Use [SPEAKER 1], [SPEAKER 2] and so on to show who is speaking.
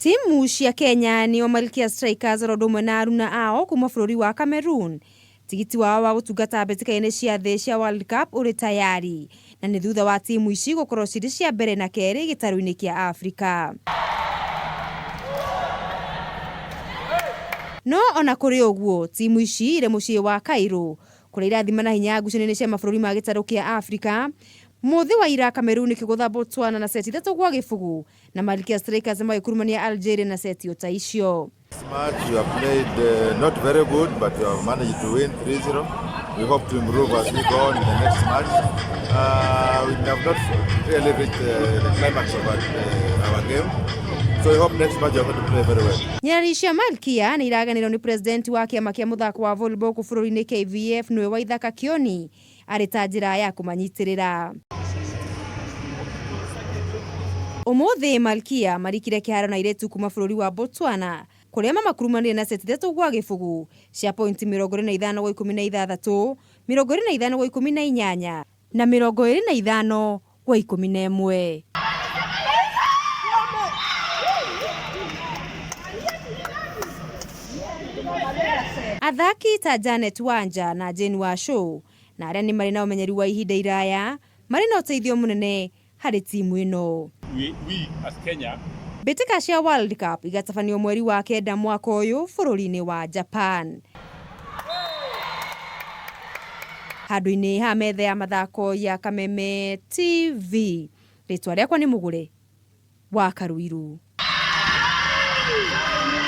[SPEAKER 1] Timu cia Kenya ni Malkia Strikers rodumwe na aruna ao kuma bũrũri wa Cameroon. Tigiti wao wa gũtungata mbĩtĩka-inĩ cia thĩ cia World Cup ũrĩ tayari, na nĩ thutha wa timu ici gũkorwo cirĩ cia mbere na kerĩ gĩtarũ-inĩ kĩa Afrika. No ona kũrĩ ũguo, timu ici irĩ mũciĩ wa Cairo kũrĩa irathimana hinya ngucanio-inĩ cia mabũrũri ma gĩtarũ kĩa Afrika. Mũthĩ wa ira Cameroon kĩgũtha Botswana na seti 3-0 na Malkia Strikers magĩkurumania Algeria na seti o ta icio.
[SPEAKER 2] This match we have played not very good, but we have managed to win 3-0. We hope to improve as we go on in the next match. We have not really reached the climax of our game. So we hope next match we are going to play very well.
[SPEAKER 1] Nyarari cia Malkia nĩ iraganĩrwo nĩ president wa kĩama kĩa mũthako wa volleyball bũrũri-inĩ KVF nĩwe Waithaka Kioni arĩ ta njĩra ya kũmanyitĩrĩra. Ũmũthĩ Malkia marikire kĩharo na airĩtu kuma bũrũri wa Botswana kũrĩa mamakurumanire na seti 3-0 cia pointi 25-16, 25-18 na 25-11. Athaki ta Janet Wanja na Jane Washo na arĩa nĩ marĩ na ũmenyeri wa ihinda iraya marĩ na ũteithio mũnene harĩ timu ĩno.
[SPEAKER 3] We as Kenya,
[SPEAKER 1] mbĩtĩka cia World Cup igatabanio mweri wa kenda mwaka ũyũ bũrũri-inĩ wa Japan. Handũ-inĩ ha metha ya mathako ya Kameme TV, rĩtwa rĩakwa nĩ Mũgũre wa Karuiru.